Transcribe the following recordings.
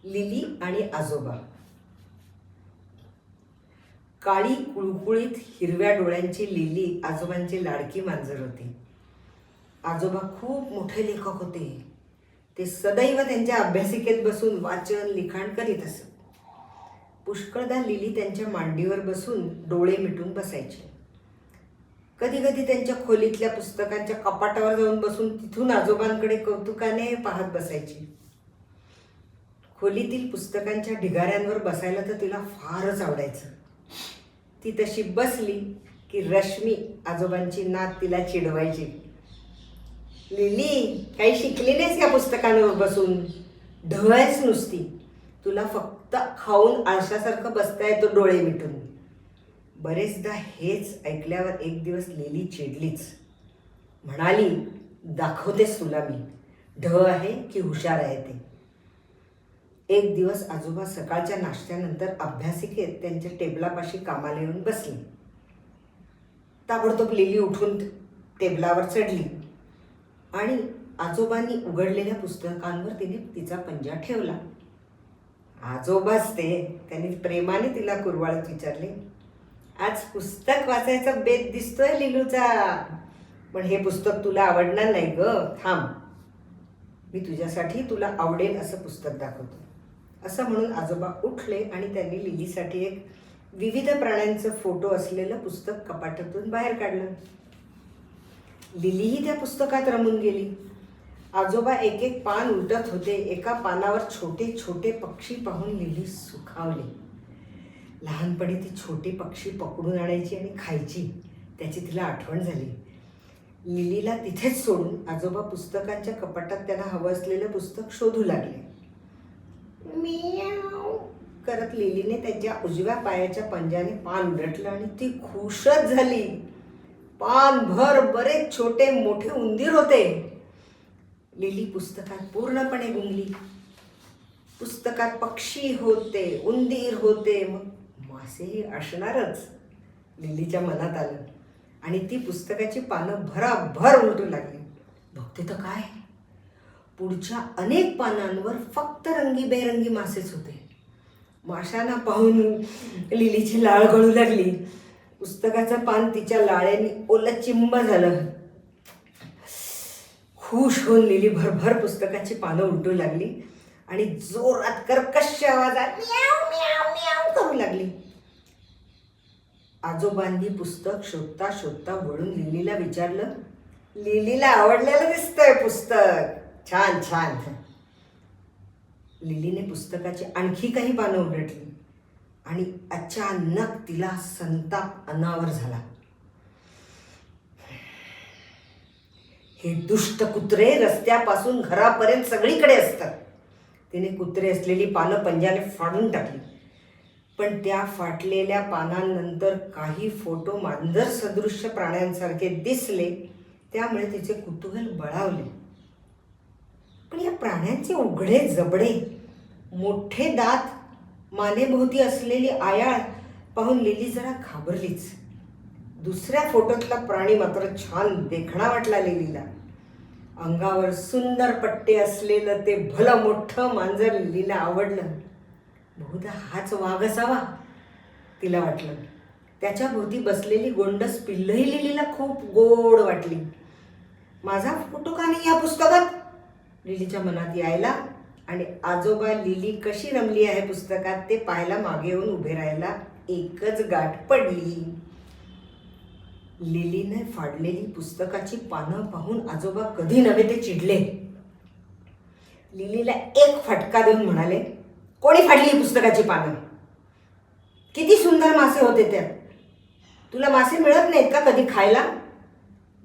Lily आणि आजोबा. काळी कुळकुळीत हिरव्या डोळ्यांची लिली आजोबांची लाडकी मांजर होती. आजोबा खूप मोठे लेखक होते. ते सदैव त्यांच्या अभ्यासिकेत बसून वाचन लिखाण करीत असत. पुष्कळदा लिली त्यांच्या मांडीवर बसून डोळे मिटून बसायची. कधी कधी त्यांच्या खोलीतल्या पुस्तकांच्या कपाटावर जाऊन बसून तिथून आजोबांकडे कौतुकाने पाहत बसायची. खोलीतील पुस्तकांच्या ढिगाऱ्यांवर बसायला तर तिला फारच आवडायचं. ती तशी बसली की रश्मी आजोबांची नात तिला चिडवायची. लिली, काही शिकली नाहीस या पुस्तकांवर बसून, ढळायच नुसती. तुला फक्त खाऊन आळशासारखं बसता येतं डोळे मिटून. बरेचदा हेच ऐकल्यावर एक दिवस लिली चिडलीच. म्हणाली, दाखवतेस तुला मी, ढ आहे की हुशार आहे ते. एक दिवस आजोबा सकाळच्या नाश्त्यानंतर अभ्यासिकेत त्यांच्या टेबलापाशी कामाला येऊन बसले. ताबडतोब लिली उठून टेबलावर चढली आणि आजोबांनी उघडलेल्या पुस्तकांवर तिने तिचा पंजा ठेवला. आजोबाच ते. त्यांनी प्रेमाने तिला कुरवाळत विचारले, आज पुस्तक वाचायचा बेत दिसतोय लिलूचा, पण हे पुस्तक तुला आवडणार नाही ग. थांब, मी तुझ्यासाठी तुला आवडेल असं पुस्तक दाखवतो. असं म्हणून आजोबा उठले आणि त्यांनी लिलीसाठी एक विविध प्राण्यांचं फोटो असलेलं पुस्तक कपाटातून बाहेर काढलं. लिलीही त्या पुस्तकात रमून गेली. आजोबा एक एक पान उलटत होते. एका पानावर छोटे छोटे पक्षी पाहून लिली सुखावली. लहानपणी ती छोटे पक्षी पकडून आणायची आणि खायची, त्याची तिला आठवण झाली. लिलीला तिथेच सोडून आजोबा पुस्तकांच्या कपाटात त्यांना हवं असलेलं पुस्तक शोधू लागले. मियाव करत लिलीने त्याच्या उजव्या पायाच्या पंजाने पान उलटलं आणि ती खुशच झाली. पान भर बरेच छोटे मोठे उंदीर होते. लिली पुस्तकात पूर्णपणे गुंगली. पुस्तकात पक्षी होते, उंदीर होते, मग मासेही असणारच. लिलीच्या मनात आलं आणि ती पुस्तकाची पानं भराभर उलटू लागली. बघते तर काय, पुढच्या अनेक पानांवर फक्त रंगीबेरंगी मासेच होते. माशांना पाहून लिलीची लाळ गळू लागली. पुस्तकाचं पान तिच्या लाळेने ओलं चिंब झालं. खुश होऊन लिली भरभर पुस्तकाची पानं उलटू लागली आणि जोरात कर्कश आवाजात म्याव म्याव म्याव करू लागली. आजोबांनी पुस्तक शोधता शोधता वळून लिलीला विचारलं, लिलीला आवडलेलं दिसतंय पुस्तक, छान छान. लिलीने पुस्तकाची आणखी काही पानं उलटली आणि अचानक तिला संताप अनावर झाला. हे दुष्ट कुत्रे रस्त्यापासून घरापर्यंत सगळीकडे असतात. तिने कुत्रे असलेली पानं पंजाने फाडून टाकली. पण त्या फाटलेल्या पानांनंतर काही फोटो मांजर सदृश्य प्राण्यांसारखे दिसले. त्यामुळे तिचे कुतूहल बळावले. पण या प्राण्यांचे उघडे जबडे, मोठे दात, मानेभोवती असलेली आयाळ पाहून लिली जरा घाबरलीच. दुसऱ्या फोटोतला प्राणी मात्र छान देखणा वाटला लिलीला. अंगावर सुंदर पट्टे असलेलं ते भलं मोठं मांजर लिलीला आवडलं. बहुधा हाच वाघ असावा, तिला वाटलं. त्याच्या भोवती बसलेली गोंडस पिल्लही लिलीला खूप गोड वाटली. माझा फोटो का नाही या पुस्तकात, लिलीच्या मनात यायला आणि आजोबा लिली कशी रमली आहे पुस्तकात ते पाहायला मागे येऊन उभे राहायला एकच गाठ पडली. लिलीने फाडलेली पुस्तकाची पानं पाहून आजोबा कधी नव्हे ते चिडले. लिलीला एक फटका देऊन म्हणाले, कोणी फाडली ही पुस्तकाची पानं? किती सुंदर मासे होते त्यात. तुला मासे मिळत नाहीत का कधी खायला?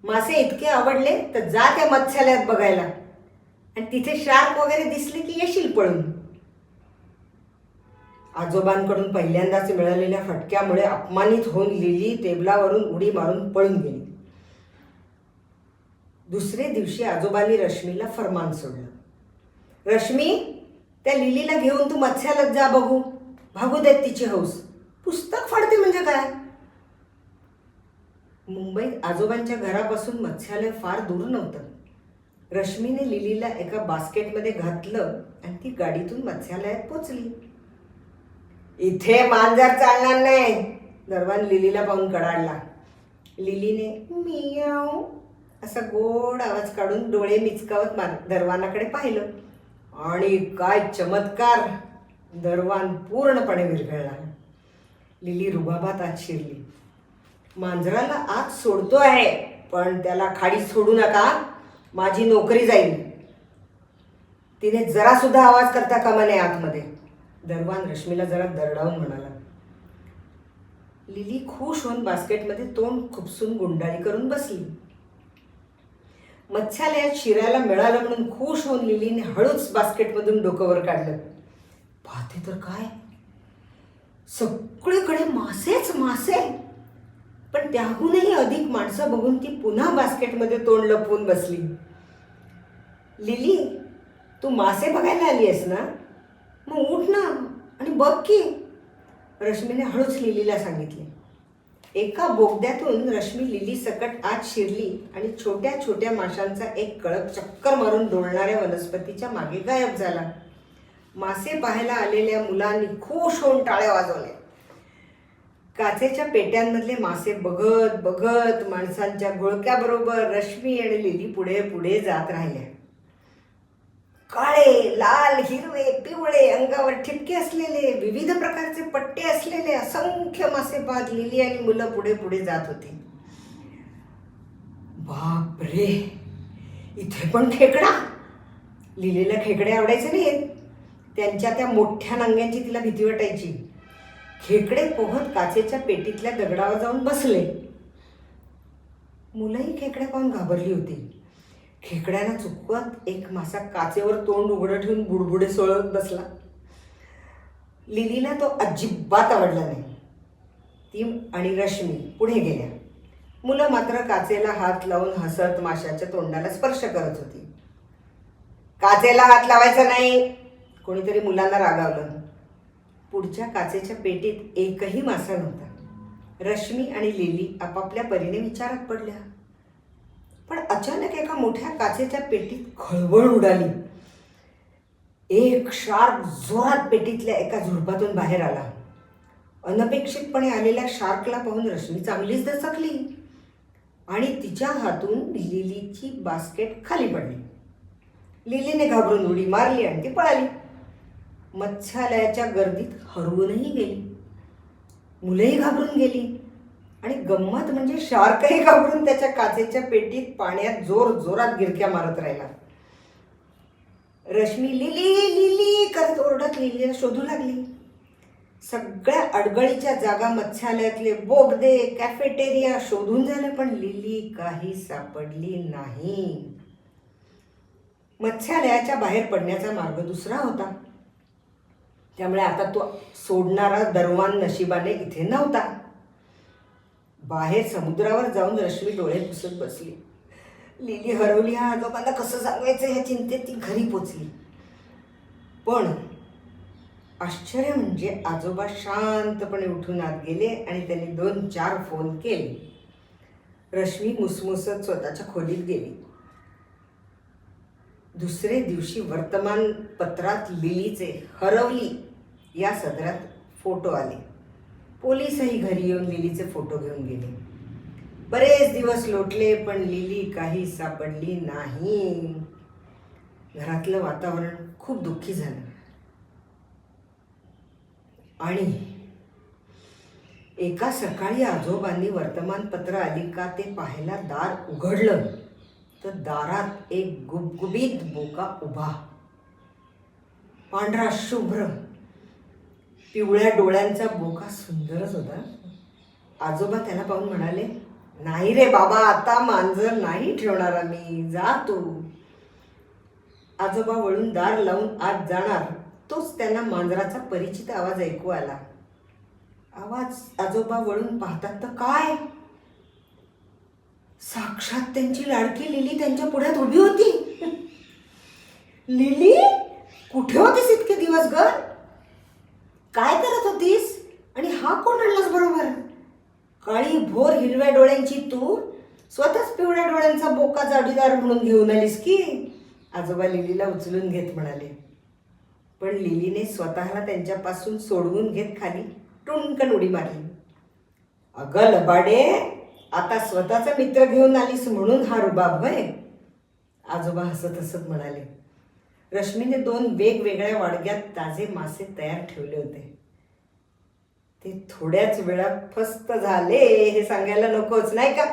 मासे इतके आवडले तर जा त्या मत्स्यालयात बघायला आणि तिथे शार्क वगैरे दिसले की येशील पळून. आजोबांकडून पहिल्यांदाच मिळालेल्या फटक्यामुळे अपमानित होऊन लिली टेबलावरून उडी मारून पळून गेली. दुसरे दिवशी आजोबांनी रश्मीला फरमान सोडलं, रश्मी, त्या लिलीला घेऊन तू मत्स्यालयात जा, बघू भागू देत तिची हौस. पुस्तक फाडते म्हणजे काय? मुंबईत आजोबांच्या घरापासून मत्स्यालय फार दूर नव्हतं. रश्मीने लिलीला एका बास्केटमध्ये घातलं आणि ती गाडीतून मत्स्यालयात पोचली. इथे मांजर चालणार नाही, दरवान लिलीला पाहून कडाडला. लिलीने मियाव असा गोड आवाज काढून डोळे मिचकावत दरवानाकडे पाहिलं. आणि काय चमत्कार, दरवान पूर्णपणे विरघळला. लिली रुबाबात आत शिरली. मांजराला आत सोडतो आहे, पण त्याला खाडीत सोडू नका, माझी नोकरी जाईल. तिने जरा सुद्धा आवाज करता कामा नये आतमध्ये, दरवान रश्मीला जरा दरडावून म्हणाला. लिली खुश होऊन बास्केटमध्ये तोंड खुपसून गुंडाळी करून बसली. मत्स्यालयात शिरायला मिळालं म्हणून खुश होऊन लिलीने हळूच बास्केटमधून डोकं वर काढलं. पाहते तर काय, सगळीकडे मासेच मासे. पण त्याहूनही अधिक माणसं बघून ती पुन्हा बास्केटमध्ये तोंड लपवून बसली. लिली, तू मासे बघायला आली आहेस ना, मग उठ ना आणि बघ की, रश्मीने हळूच लिलीला सांगितले. एका बोगद्यातून रश्मी लिली सकट आत शिरली आणि छोट्या छोट्या माशांचा एक कळप चक्कर मारून डोलणाऱ्या वनस्पतीच्या मागे गायब झाला. मासे पाहायला आलेल्या मुलांनी खुश होऊन टाळ्या वाजवल्या. काचेच्या पेट्यांमधले मासे बघत बघत माणसांच्या घोळक्याबरोबर रश्मी आणि लिली पुढे पुढे जात राहिल्या. काळे, लाल, हिरवे, पिवळे, अंगावर ठिपके असलेले, विविध प्रकारचे पट्टे असलेले असंख्य मासे पाहत लिली आणि मुलं पुढे पुढे जात होती. बापरे, इथे पण खेकडा. लिलीला खेकडे आवडायचे नाहीत, त्यांच्या त्या मोठ्या नांग्यांची तिला भीती वाटायची. खेकडे पोहत काचेच्या पेटीतल्या दगडावर जाऊन बसले. मुलंही खेकड्या पाहून घाबरली होती. खेकड्यांना चुकवत एक मासा काचेवर तोंड उघडं ठेवून बुडबुडे सोळत बसला. लिलीला तो अजिबात आवडला नाही. ती आणि रश्मी पुढे गेल्या. मुलं मात्र काचेला हात लावून हसत माशाच्या तोंडाला स्पर्श करत होती. काचेला हात लावायचा नाही, कोणीतरी मुलांना रागावलं. पुढच्या काचेच्या पेटीत एकही मासा नव्हता. रश्मी आणि लिली आपापल्या परीने विचारात पडल्या. पण अचानक एका मोठ्या काचेच्या पेटीत खळबळ उडाली. एक शार्क जोरात पेटीतल्या एका झुडपातून बाहेर आला. अनपेक्षितपणे आलेल्या शार्कला पाहून रश्मी चांगलीच दचकली आणि तिच्या हातून लिलीची बास्केट खाली पडली. लिलीने घाबरून उडी मारली आणि ती पळाली. मत्स्यालयाच्या गर्दीत हरवूनही गेली. मुलंही घाबरून गेली आणि गंमत म्हणजे शार्कही घाबरून त्याच्या काचेच्या पेटीत पाण्यात जोर जोरात गिरक्या मारत राहिला. रश्मी लिली लिली करत ओरडत लिलीला शोधू लागली. सगळ्या अडगळीच्या जागा, मत्स्यालयातले बोगदे, कॅफेटेरिया शोधून झाले, पण लिली काही सापडली नाही. मत्स्यालयाच्या बाहेर पडण्याचा मार्ग दुसरा होता, त्यामुळे आता तो सोडणारा दरवान नशिबाने इथे नव्हता. बाहेर समुद्रावर जाऊन रश्मी डोळे पुसत बसली. लिली हरवली हा आजोबांना कसं सांगायचं ह्या चिंतेत ती घरी पोचली. पण आश्चर्य म्हणजे आजोबा शांतपणे उठून आत गेले आणि त्यांनी 2-4 फोन केले. रश्मी मुसमुसत स्वतःच्या खोलीत गेली. दुसरे दिवशी वर्तमानपत्रात लिलीचे हरवली या सदरात फोटो आले. पोलीसही घरी येऊन लिलीचे फोटो घेऊन गेले. बरेच दिवस लोटले, पण लिली काही सापडली नाही. घरातलं वातावरण खूप दुःखी झालं. आणि एका सकाळी आजोबांनी वर्तमानपत्र आली का ते पाहायला दार उघडलं तर दारात एक गुबगुबीत बोका उभा, पांढरा शुभ्र पिवळ्या डोळ्यांचा बोका सुंदरच होता. आजोबा त्याला पाहून म्हणाले, नाही रे बाबा, आता मांजर नाही ठेवणार आम्ही, जा तू. आजोबा वळून दार लावून आत जाणार तोच त्यांना मांजराचा परिचित आवाज ऐकू आला. आजोबा वळून पाहतात तर काय, साक्षात त्यांची लाडकी लिली त्यांच्या पुढ्यात उभी होती. लिली, कुठे होतीस इतके दिवस ग? काय करत होतीस? आणि हा कोण आणलास बरोबर? काळी भोर हिरव्या डोळ्यांची तू स्वतःच पिवळ्या डोळ्यांचा बोका जाडीदार म्हणून घेऊन आलीस की? आजोबा लिलीला उचलून घेत म्हणाले. पण लिलीने स्वतःला त्यांच्यापासून सोडवून घेत खाली टुणकन उडी मारली. अगं लबाडे, आता स्वतःचा मित्र घेऊन आलीस म्हणून हा रुबाब होय? आजोबा हसत हसत म्हणाले. रश्मीने 2 वेगवेगळ्या वाडग्यात ताजे मासे तयार ठेवले होते. ते थोड्याच वेळात फस्त झाले हे सांगायला नकोच नाही का?